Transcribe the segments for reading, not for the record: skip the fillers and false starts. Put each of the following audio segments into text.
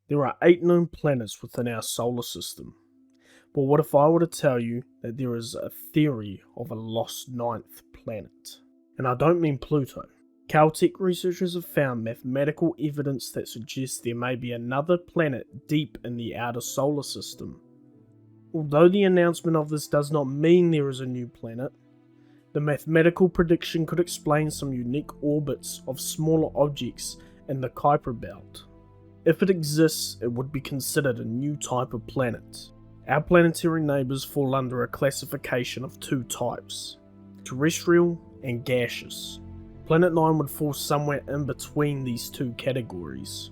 There are 8 known planets within our solar system, but what if I were to tell you that there is a theory of a lost 9th planet? And I don't mean Pluto. Caltech researchers have found mathematical evidence that suggests there may be another planet deep in the outer solar system. Although the announcement of this does not mean there is a new planet, the mathematical prediction could explain some unique orbits of smaller objects in the Kuiper belt. If it exists, it would be considered a new type of planet. Our planetary neighbours fall under a classification of 2 types, terrestrial and gaseous. Planet 9 would fall somewhere in between these 2 categories.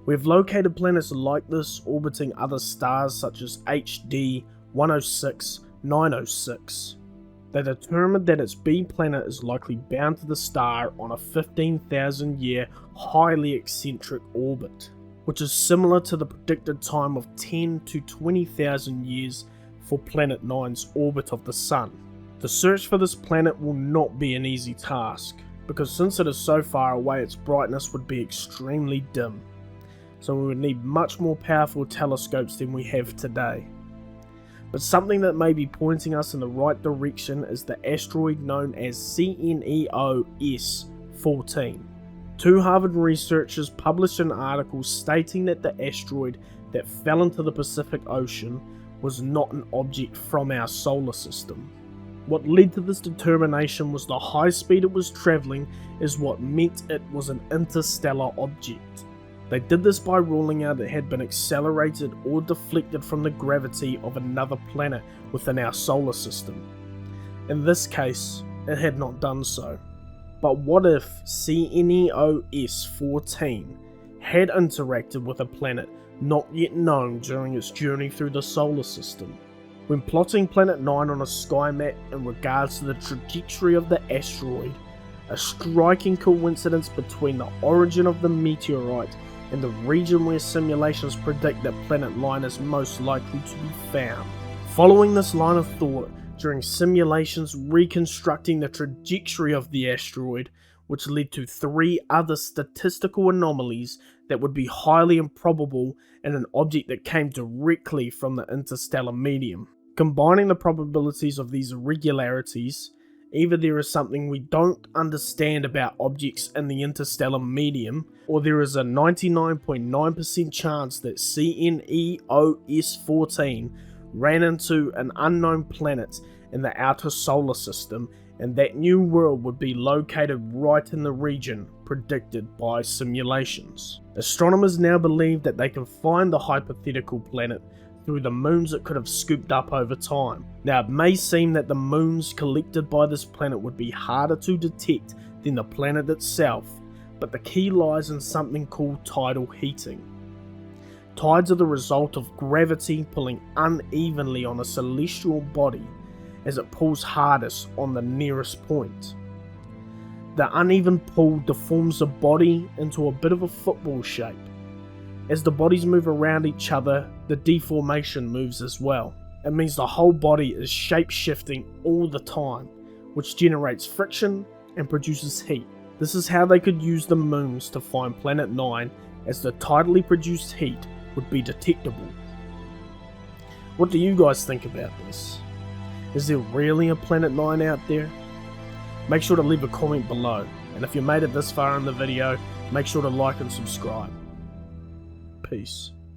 We have located planets like this orbiting other stars such as HD 106, 906. They determined that its B planet is likely bound to the star on a 15,000 year highly eccentric orbit, which is similar to the predicted time of 10 to 20,000 years for Planet 9's orbit of the Sun. The search for this planet will not be an easy task, because since it is so far away, its brightness would be extremely dim, so we would need much more powerful telescopes than we have today. But something that may be pointing us in the right direction is the asteroid known as CNEOS-14. 2 Harvard researchers published an article stating that the asteroid that fell into the Pacific Ocean was not an object from our solar system. What led to this determination was the high speed it was travelling is what meant it was an interstellar object. They did this by ruling out it had been accelerated or deflected from the gravity of another planet within our solar system. In this case, it had not done so. But what if CNEOS-14 had interacted with a planet not yet known during its journey through the solar system? When plotting Planet 9 on a sky map in regards to the trajectory of the asteroid, a striking coincidence between the origin of the meteorite and the region where simulations predict that Planet 9 is most likely to be found. Following this line of thought, during simulations reconstructing the trajectory of the asteroid, which led to 3 other statistical anomalies that would be highly improbable in an object that came directly from the interstellar medium. Combining the probabilities of these irregularities, either there is something we don't understand about objects in the interstellar medium, or there is a 99.9% chance that CNEOS-14 ran into an unknown planet in the outer solar system, and that new world would be located right in the region predicted by simulations. Astronomers now believe that they can find the hypothetical planet through the moons it could have scooped up over time. Now, it may seem that the moons collected by this planet would be harder to detect than the planet itself, but the key lies in something called tidal heating. Tides are the result of gravity pulling unevenly on a celestial body as it pulls hardest on the nearest point. The uneven pull deforms the body into a bit of a football shape. As the bodies move around each other, the deformation moves as well. It means the whole body is shape-shifting all the time, which generates friction and produces heat. This is how they could use the moons to find Planet 9, as the tidally produced heat would be detectable. What do you guys think about this? Is there really a Planet 9 out there? Make sure to leave a comment below, and if you made it this far in the video, make sure to like and subscribe. Peace.